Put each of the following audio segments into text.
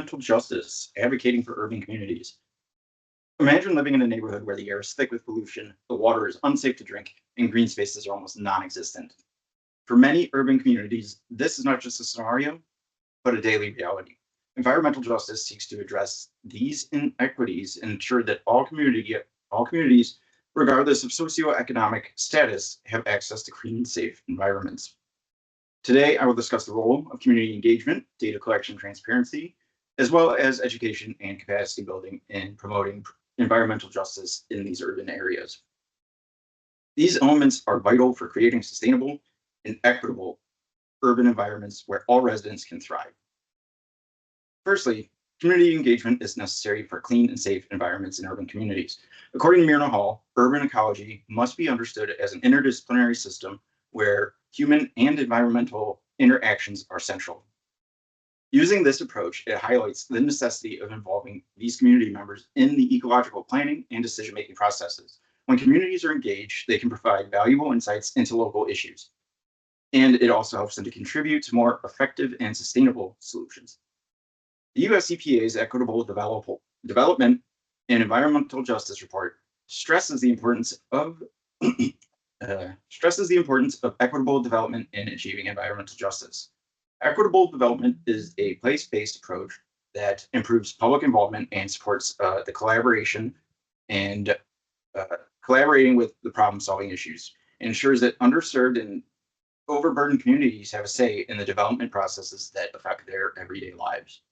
environmental justice, advocating for urban communities. Imagine living in a neighborhood where the air is thick with pollution, the water is unsafe to drink, and green spaces are almost non existent. For many urban communities, this is not just a scenario, but a daily reality. Environmental justice seeks to address these inequities and ensure that all communities, regardless of socioeconomic status, have access to clean and safe environments. Today, I will discuss the role of community engagement, data collection transparency, as well as education and capacity building in promoting environmental justice in these urban areas. These elements are vital for creating sustainable and equitable urban environments where all residents can thrive. Firstly, community engagement is necessary for clean and safe environments in urban communities. According to Myrna Hall, urban ecology must be understood as an interdisciplinary system where human and environmental interactions are central. Using this approach, it highlights the necessity of involving these community members in the ecological planning and decision-making processes. When communities are engaged, they can provide valuable insights into local issues. And it also helps them to contribute to more effective and sustainable solutions. The US EPA's Equitable Development and Environmental Justice Report stresses the importance of equitable development in achieving environmental justice. Equitable development is a place-based approach that improves public involvement and supports the collaboration and collaborating with the problem-solving issues, and ensures that underserved and overburdened communities have a say in the development processes that affect their everyday lives.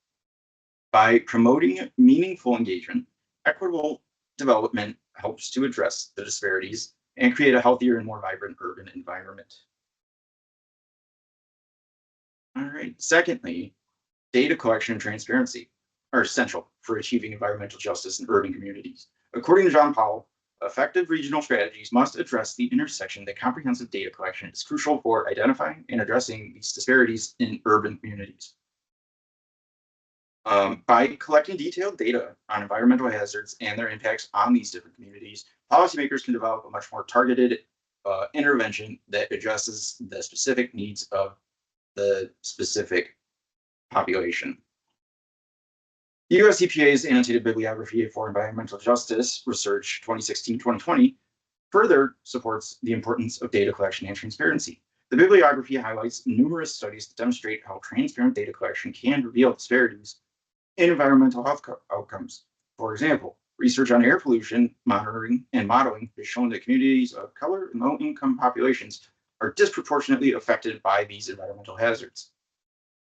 By promoting meaningful engagement, equitable development helps to address the disparities and create a healthier and more vibrant urban environment. All right. Secondly, data collection and transparency are essential for achieving environmental justice in urban communities. According to John Powell, effective regional strategies must address the intersection that comprehensive data collection is crucial for identifying and addressing these disparities in urban communities. By collecting detailed data on environmental hazards and their impacts on these different communities, policymakers can develop a much more targeted intervention that addresses the specific needs of the specific population. The US EPA's Annotated Bibliography for Environmental Justice Research 2016-2020 further supports the importance of data collection and transparency. The bibliography highlights numerous studies that demonstrate how transparent data collection can reveal disparities in environmental health outcomes. For example, research on air pollution monitoring and modeling has shown that communities of color and low-income populations are disproportionately affected by these environmental hazards.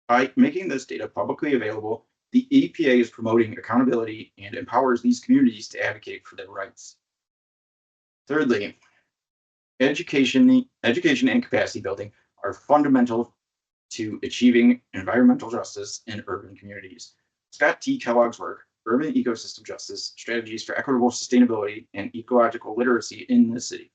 By making this data publicly available, the EPA is promoting accountability and empowers these communities to advocate for their rights. Thirdly, education and capacity building are fundamental to achieving environmental justice in urban communities. Scott T. Kellogg's work, Urban Ecosystem Justice, Strategies for Equitable Sustainability and Ecological Literacy in the City,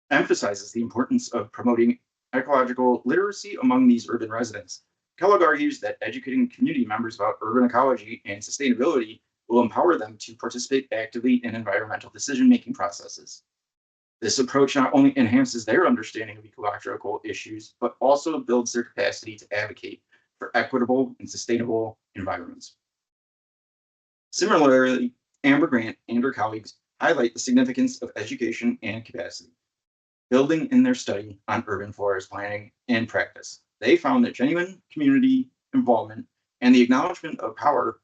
emphasizes the importance of promoting ecological literacy among these urban residents. Kellogg argues that educating community members about urban ecology and sustainability will empower them to participate actively in environmental decision-making processes. This approach not only enhances their understanding of ecological issues, but also builds their capacity to advocate for equitable and sustainable environments. Similarly, Amber Grant and her colleagues highlight the significance of education and capacity building in their study on urban forest planning and practice. They found that genuine community involvement and the acknowledgement of power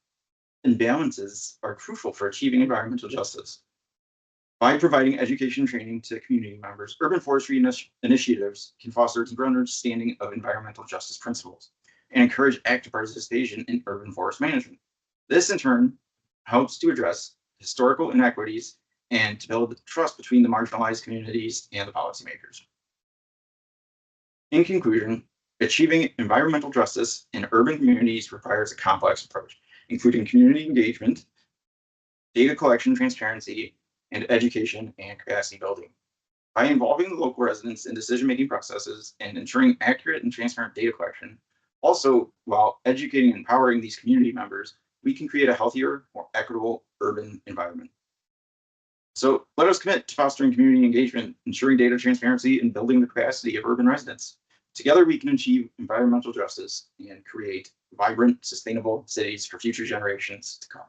imbalances are crucial for achieving environmental justice. By providing education training to community members, urban forestry initiatives can foster a deeper understanding of environmental justice principles and encourage active participation in urban forest management. This, in turn, helps to address historical inequities and to build trust between the marginalized communities and the policymakers. In conclusion, achieving environmental justice in urban communities requires a complex approach, including community engagement, data collection transparency, and education and capacity building. By involving the local residents in decision-making processes and ensuring accurate and transparent data collection, also while educating and empowering these community members, we can create a healthier, more equitable urban environment. So let us commit to fostering community engagement, ensuring data transparency, and building the capacity of urban residents. Together, we can achieve environmental justice and create vibrant, sustainable cities for future generations to come.